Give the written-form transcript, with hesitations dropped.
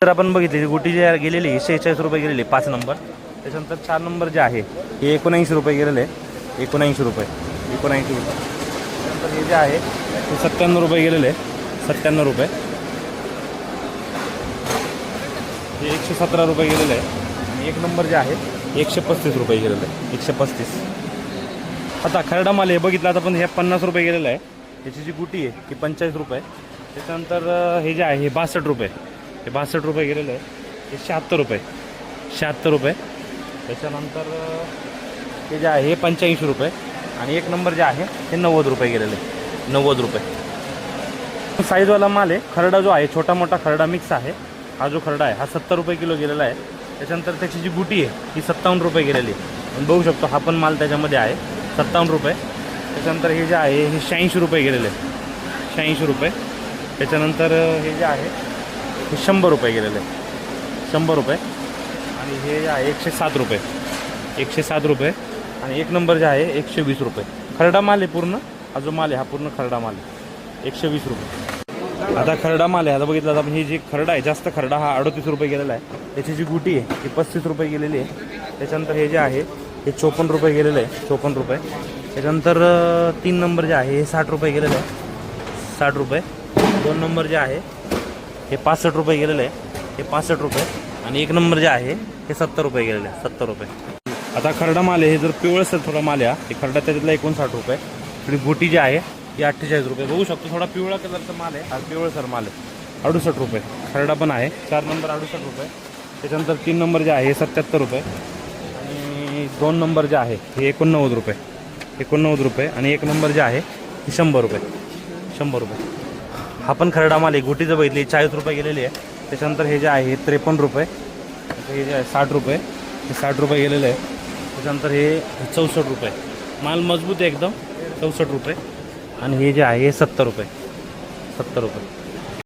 तर आपण बघितली गोटी जी गेलेली 46 रुपये गेलेली 5 नंबर. त्याच्यानंतर 4 नंबर जे आहे हे 79 रुपये गेलेले 79 रुपये 79 रुपये. त्यानंतर हे जे आहे ते 97 रुपये गेलेले 97 रुपये. हे 117 रुपये गेलेलं आहे. आणि 1 नंबर जे आहे 135 रुपये गेलेलं आहे 135. आता खरडा माल हे बघितलं आता पण हे 50 रुपये गेलेलं आहे. याची जी गुटी आहे ती 45 रुपये. त्याच्यानंतर हे जे आहे हे 62 रुपये हे 62 रुपये गेलेलं आहे. हे 76 रुपये 76 रुपये. त्याच्यानंतर हे जे आहे हे 85 रुपये. आणि 1 नंबर जे आहे हे 90 रुपये गेलेलं आहे 90 रुपये. साईजवाला माल आहे. खरडा जो आहे छोटा मोठा खरडा मिक्स आहे. हा जो खरडा आहे हा 70 रुपये किलो गेलेला आहे. त्याच्यानंतर त्याची जी गुटी आहे ही 57 रुपये गेलेली आहे. आपण बघू शकतो हा पण माल त्याच्यामध्ये आहे 57 रुपये. त्याच्यानंतर हे जे आहे हे 86 रुपये गेलेले आहे 86 रुपये. त्याच्यानंतर हे जे आहे हे 100 रुपये गेलेले आहे 100 रुपये. आणि हे जे आहे 107 रुपये 107 रुपये. आणि 1 नंबर जे आहे 120 रुपये. खरडा माल आहे पूर्ण. हा जो माल आहे हा पूर्ण खरडा माल आहे 120 रुपये. आता खरडा माल आहे. आता बघितलं तर आपण ही जी खरडा आहे जास्त खरडा हा 38 रुपये गेलेला आहे. त्याची जी गुटी आहे ती 35 रुपये गेलेली आहे. त्याच्यानंतर हे जे आहे हे 54 रुपये गेलेलं आहे 54 रुपये. त्याच्यानंतर 3 नंबर जे आहे हे 60 रुपये गेलेलं आहे 60 रुपये. 2 नंबर जे आहे हे 65 रुपये गेलेलं आहे हे 65 रुपये. आणि 1 नंबर जे आहे हे 70 रुपये गेलेलं आहे 70 रुपये. आता खरडा माल आहे हे जर पिवळसर थोडा माल आहे हे खरडा त्याच्यातला 59 रुपये. आणि गोटी जी आहे ही 48 रुपये. बघू शकतो थोडा पिवळा कलरचा माल आहे हा पिवळसर माल आहे 68 रुपये. खरडा पण आहे 4 नंबर 68 रुपये. त्याच्यानंतर 3 नंबर जे आहे हे 77 रुपये. आणि 2 नंबर जे आहे हे 89 रुपये 89 रुपये. आणि 1 नंबर जे आहे हे 100 रुपये 100 रुपये. हा पण खरडा माल आहे. गोटी जर बघितली 40 रुपये गेलेली आहे. त्याच्यानंतर हे जे आहे हे 53 रुपये. हे जे आहे 60 रुपये हे 60 रुपये गेलेलं आहे. त्याच्यानंतर हे 64 रुपये. माल मजबूत आहे एकदम 64 रुपये. आणि हे जे आहे हे 70 रुपये 70 रुपये.